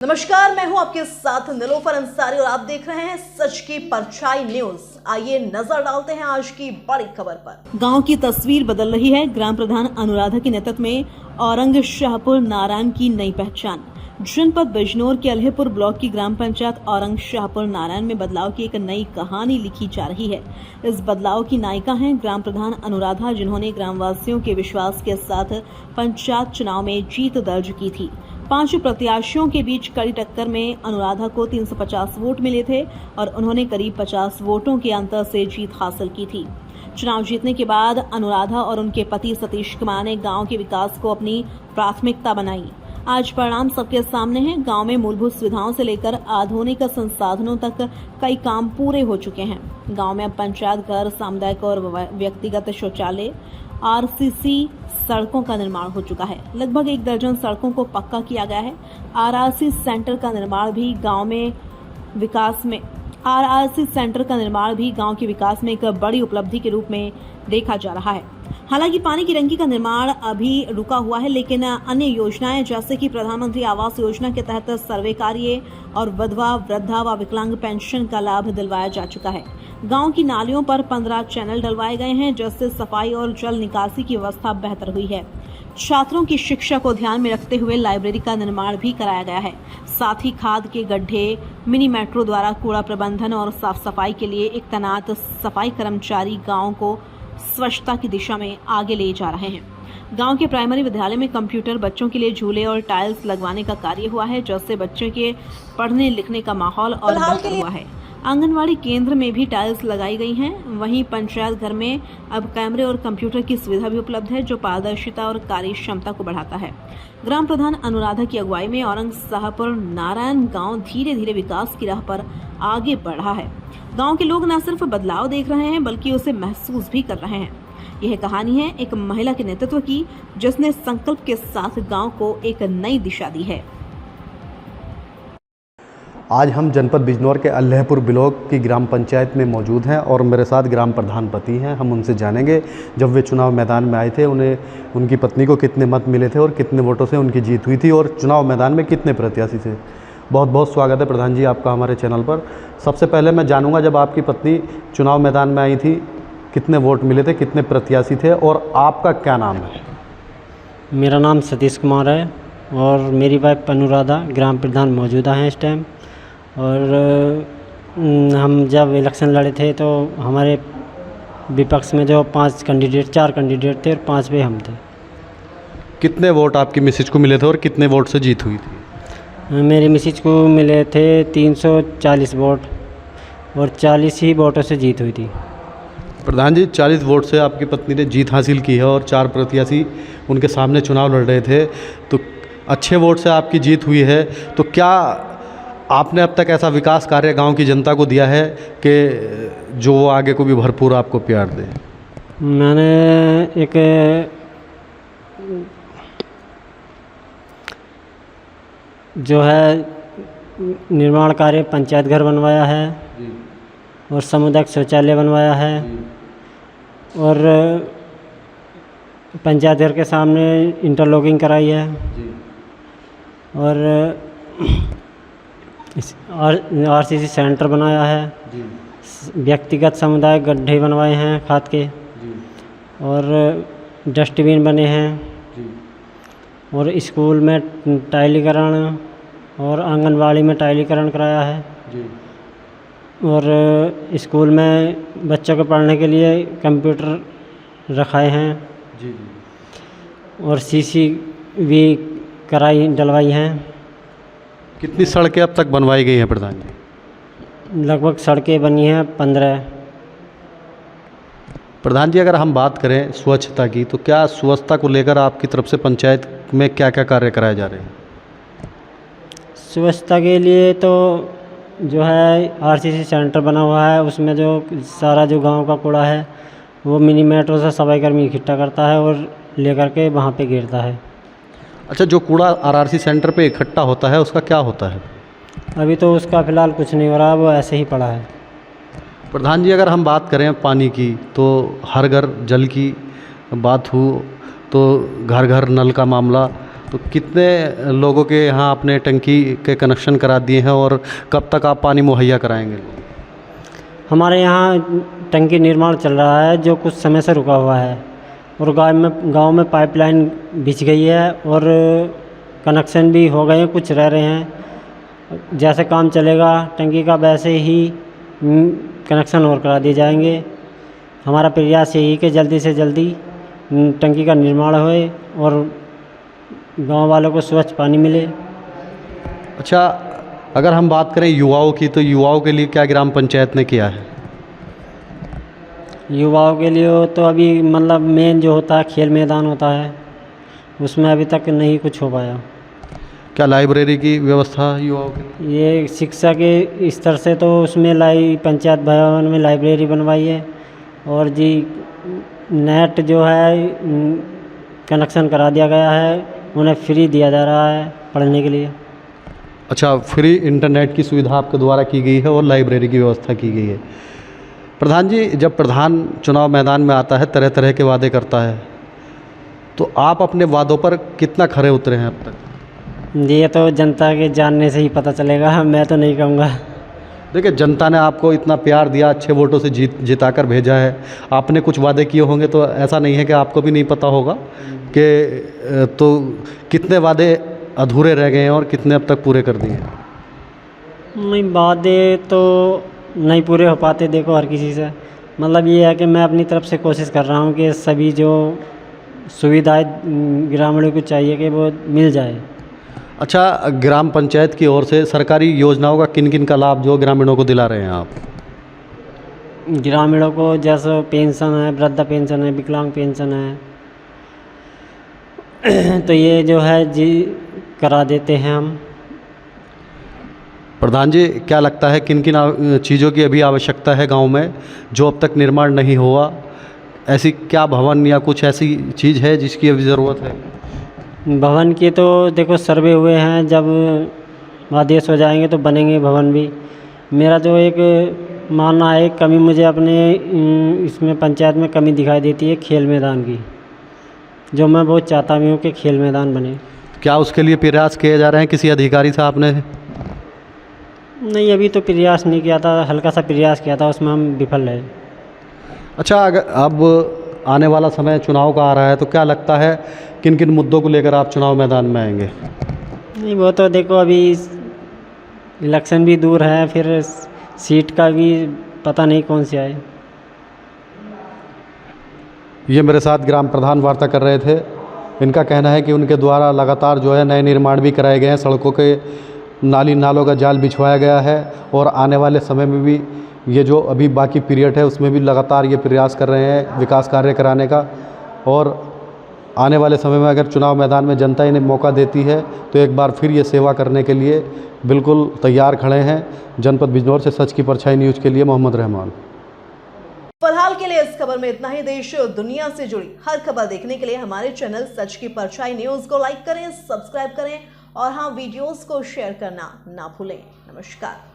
नमस्कार, मैं हूं आपके साथ निलोफर अंसारी और आप देख रहे हैं सच की परछाई न्यूज। आइए नजर डालते हैं आज की बड़ी खबर पर। गांव की तस्वीर बदल रही है। ग्राम प्रधान अनुराधा के नेतृत्व में औरंग शाहपुर नारायण की नई पहचान। जनपद बिजनौर के अल्हेपुर ब्लॉक की ग्राम पंचायत औरंग शाहपुर नारायण में बदलाव की एक नई कहानी लिखी जा रही है। इस बदलाव की नायिका हैं ग्राम प्रधान अनुराधा, जिन्होंने ग्रामवासियों के विश्वास के साथ पंचायत चुनाव में जीत दर्ज की थी। 5 प्रत्याशियों के बीच कड़ी टक्कर में अनुराधा को 350 वोट मिले थे और उन्होंने करीब 50 वोटों के अंतर से जीत हासिल की थी। चुनाव जीतने के बाद अनुराधा और उनके पति सतीश कुमार ने गांव के विकास को अपनी प्राथमिकता बनाई। आज परिणाम सबके सामने है। गांव में मूलभूत सुविधाओं से लेकर आधुनिक संसाधनों तक कई काम पूरे हो चुके हैं। गांव में अब पंचायत घर, सामुदायिक और व्यक्तिगत शौचालय, आरसीसी सड़कों का निर्माण हो चुका है। लगभग 1 दर्जन सड़कों को पक्का किया गया है। आरआरसी सेंटर का निर्माण भी गांव के विकास में एक बड़ी उपलब्धि के रूप में देखा जा रहा है। हालांकि पानी की टंकी का निर्माण अभी रुका हुआ है, लेकिन अन्य योजनाएं जैसे कि प्रधानमंत्री आवास योजना के तहत सर्वे कार्य और विधवा, वृद्धा व विकलांग पेंशन का लाभ दिलवाया जा चुका है। गांव की नालियों पर 15 चैनल डलवाए गए हैं, जिससे सफाई और जल निकासी की व्यवस्था बेहतर हुई है। छात्रों की शिक्षा को ध्यान में रखते हुए लाइब्रेरी का निर्माण भी कराया गया है। साथ ही खाद के गड्ढे, मिनी मेट्रो द्वारा कूड़ा प्रबंधन और साफ सफाई के लिए एक तैनात सफाई कर्मचारी गांव को स्वच्छता की दिशा में आगे ले जा रहे हैं। गांव के प्राइमरी विद्यालय में कंप्यूटर, बच्चों के लिए झूले और टाइल्स लगवाने का कार्य हुआ है, जिससे बच्चों के पढ़ने लिखने का माहौल और बेहतर हुआ है। आंगनवाड़ी केंद्र में भी टाइल्स लगाई गई हैं। वहीं पंचायत घर में अब कैमरे और कंप्यूटर की सुविधा भी उपलब्ध है, जो पारदर्शिता और कार्य क्षमता को बढ़ाता है। ग्राम प्रधान अनुराधा की अगुवाई में औरंग शाहपुर नारायण गांव धीरे धीरे विकास की राह पर आगे बढ़ रहा है। गांव के लोग न सिर्फ बदलाव देख रहे हैं, बल्कि उसे महसूस भी कर रहे हैं। यह कहानी है एक महिला के नेतृत्व की, जिसने संकल्प के साथ गांव को एक नई दिशा दी है। आज हम जनपद बिजनौर के अल्हेपुर ब्लॉक की ग्राम पंचायत में मौजूद हैं और मेरे साथ ग्राम प्रधान पति हैं। हम उनसे जानेंगे जब वे चुनाव मैदान में आए थे, उन्हें उनकी पत्नी को कितने मत मिले थे और कितने वोटों से उनकी जीत हुई थी और चुनाव मैदान में कितने प्रत्याशी थे। बहुत बहुत स्वागत है प्रधान जी आपका हमारे चैनल पर। सबसे पहले मैं जानूँगा, जब आपकी पत्नी चुनाव मैदान में आई थी, कितने वोट मिले थे, कितने प्रत्याशी थे और आपका क्या नाम है? मेरा नाम सतीश कुमार है और मेरी वाइफ अनुराधा ग्राम प्रधान मौजूदा हैं इस टाइम। और हम जब इलेक्शन लड़े थे तो हमारे विपक्ष में जो 4 कैंडिडेट थे और 5वें हम थे। कितने वोट आपकी मिसेज को मिले थे और कितने वोट से जीत हुई थी? मेरी मिसेज को मिले थे 340 वोट और 40 ही वोटों से जीत हुई थी। प्रधान जी, 40 वोट से आपकी पत्नी ने जीत हासिल की है और 4 प्रत्याशी उनके सामने चुनाव लड़ रहे थे, तो अच्छे वोट से आपकी जीत हुई है। तो क्या आपने अब तक ऐसा विकास कार्य गांव की जनता को दिया है कि जो वो आगे को भी भरपूर आपको प्यार दे? मैंने एक जो है निर्माण कार्य पंचायत घर बनवाया है और सामुदायिक शौचालय बनवाया है और पंचायत घर के सामने इंटरलॉकिंग कराई है और आरसीसी सेंटर बनाया है। व्यक्तिगत सामुदायिक गड्ढे बनवाए हैं खाद के और डस्टबिन बने हैं और स्कूल में टाइलीकरण और आंगनवाड़ी में टाइलीकरण कराया है और स्कूल में बच्चों को पढ़ने के लिए कंप्यूटर रखाए हैं और सीसी भी डलवाई हैं। कितनी सड़कें अब तक बनवाई गई हैं प्रधान जी? लगभग सड़कें बनी हैं 15। प्रधान जी, अगर हम बात करें स्वच्छता की, तो क्या स्वच्छता को लेकर आपकी तरफ से पंचायत में क्या क्या कार्य कराए जा रहे हैं? स्वच्छता के लिए तो जो है आरसीसी सेंटर बना हुआ है, उसमें जो सारा जो गांव का कूड़ा है वो मिनी मेट्रो से सफाई कर्मी इकट्ठा करता है और लेकर के वहाँ पे गिरता है। अच्छा, जो कूड़ा आरआरसी सेंटर पे इकट्ठा होता है उसका क्या होता है? अभी तो उसका फ़िलहाल कुछ नहीं हो रहा, वो ऐसे ही पड़ा है। प्रधान जी, अगर हम बात करें पानी की, तो हर घर जल की बात हो तो घर घर नल का मामला तो कितने लोगों के यहाँ आपने टंकी के कनेक्शन करा दिए हैं और कब तक आप पानी मुहैया कराएंगे? हमारे यहाँ टंकी निर्माण चल रहा है जो कुछ समय से रुका हुआ है, और गांव में पाइपलाइन बिछ गई है और कनेक्शन भी हो गए हैं, कुछ रह रहे हैं। जैसे काम चलेगा टंकी का वैसे ही कनेक्शन और करा दिए जाएंगे। हमारा प्रयास यही कि जल्दी से जल्दी टंकी का निर्माण होए और गांव वालों को स्वच्छ पानी मिले। अच्छा, अगर हम बात करें युवाओं की, तो युवाओं के लिए क्या ग्राम पंचायत ने किया है? युवाओं के लिए तो अभी मतलब मेन जो होता है खेल मैदान होता है, उसमें अभी तक नहीं कुछ हो पाया। क्या लाइब्रेरी की व्यवस्था युवाओं के लिए? ये शिक्षा के स्तर से तो उसमें पंचायत भवन में लाइब्रेरी बनवाई है, और जी नेट जो है कनेक्शन करा दिया गया है, उन्हें फ्री दिया जा रहा है पढ़ने के लिए। अच्छा, फ्री इंटरनेट की सुविधा आपके द्वारा की गई है और लाइब्रेरी की व्यवस्था की गई है। प्रधान जी, जब प्रधान चुनाव मैदान में आता है, तरह तरह के वादे करता है, तो आप अपने वादों पर कितना खरे उतरे हैं अब तक? ये तो जनता के जानने से ही पता चलेगा, मैं तो नहीं कहूँगा। देखिए, जनता ने आपको इतना प्यार दिया, अच्छे वोटों से जिताकर भेजा है, आपने कुछ वादे किए होंगे, तो ऐसा नहीं है कि आपको भी नहीं पता होगा कि तो कितने वादे अधूरे रह गए हैं और कितने अब तक पूरे कर दिए? नहीं, वादे तो नहीं पूरे हो पाते, देखो हर किसी से। मतलब ये है कि मैं अपनी तरफ से कोशिश कर रहा हूँ कि सभी जो सुविधाएं ग्रामीणों को चाहिए कि वो मिल जाए। अच्छा, ग्राम पंचायत की ओर से सरकारी योजनाओं का किन किन का लाभ जो ग्रामीणों को दिला रहे हैं आप? ग्रामीणों को जैसे पेंशन है, वृद्धा पेंशन है, विकलांग पेंशन है, तो ये जो है जी करा देते हैं हम। प्रधान जी, क्या लगता है किन किन चीज़ों की अभी आवश्यकता है गांव में जो अब तक निर्माण नहीं हुआ? ऐसी क्या भवन या कुछ ऐसी चीज़ है जिसकी अभी ज़रूरत है? भवन की तो देखो सर्वे हुए हैं, जब आदेश हो जाएंगे तो बनेंगे भवन भी। मेरा जो एक मानना है, कमी मुझे अपने इसमें पंचायत में कमी दिखाई देती है खेल मैदान की, जो मैं बहुत चाहता भी हूँ कि खेल मैदान बने। क्या उसके लिए प्रयास किए जा रहे हैं किसी अधिकारी साहब ने? नहीं, अभी तो प्रयास नहीं किया था, हल्का सा प्रयास किया था, उसमें हम विफल रहे। अच्छा, अगर अब आने वाला समय चुनाव का आ रहा है, तो क्या लगता है किन किन मुद्दों को लेकर आप चुनाव मैदान में आएंगे? नहीं, वो तो देखो अभी इलेक्शन भी दूर है, फिर सीट का भी पता नहीं कौन सी आए। ये मेरे साथ ग्राम प्रधान वार्ता कर रहे थे। इनका कहना है कि उनके द्वारा लगातार जो है नए निर्माण भी कराए गए हैं, सड़कों के नालों का जाल बिछवाया गया है, और आने वाले समय में भी ये जो अभी बाकी पीरियड है उसमें भी लगातार ये प्रयास कर रहे हैं विकास कार्य कराने का। और आने वाले समय में अगर चुनाव मैदान में जनता इन्हें मौका देती है तो एक बार फिर ये सेवा करने के लिए बिल्कुल तैयार खड़े हैं। जनपद बिजनौर से सच की परछाई न्यूज़ के लिए मोहम्मद रहमान। फिलहाल के लिए इस खबर में इतना ही। देश और दुनिया से जुड़ी हर खबर देखने के लिए हमारे चैनल सच की परछाई न्यूज़ को लाइक करें, सब्सक्राइब करें और हाँ, वीडियोस को शेयर करना ना भूलें। नमस्कार।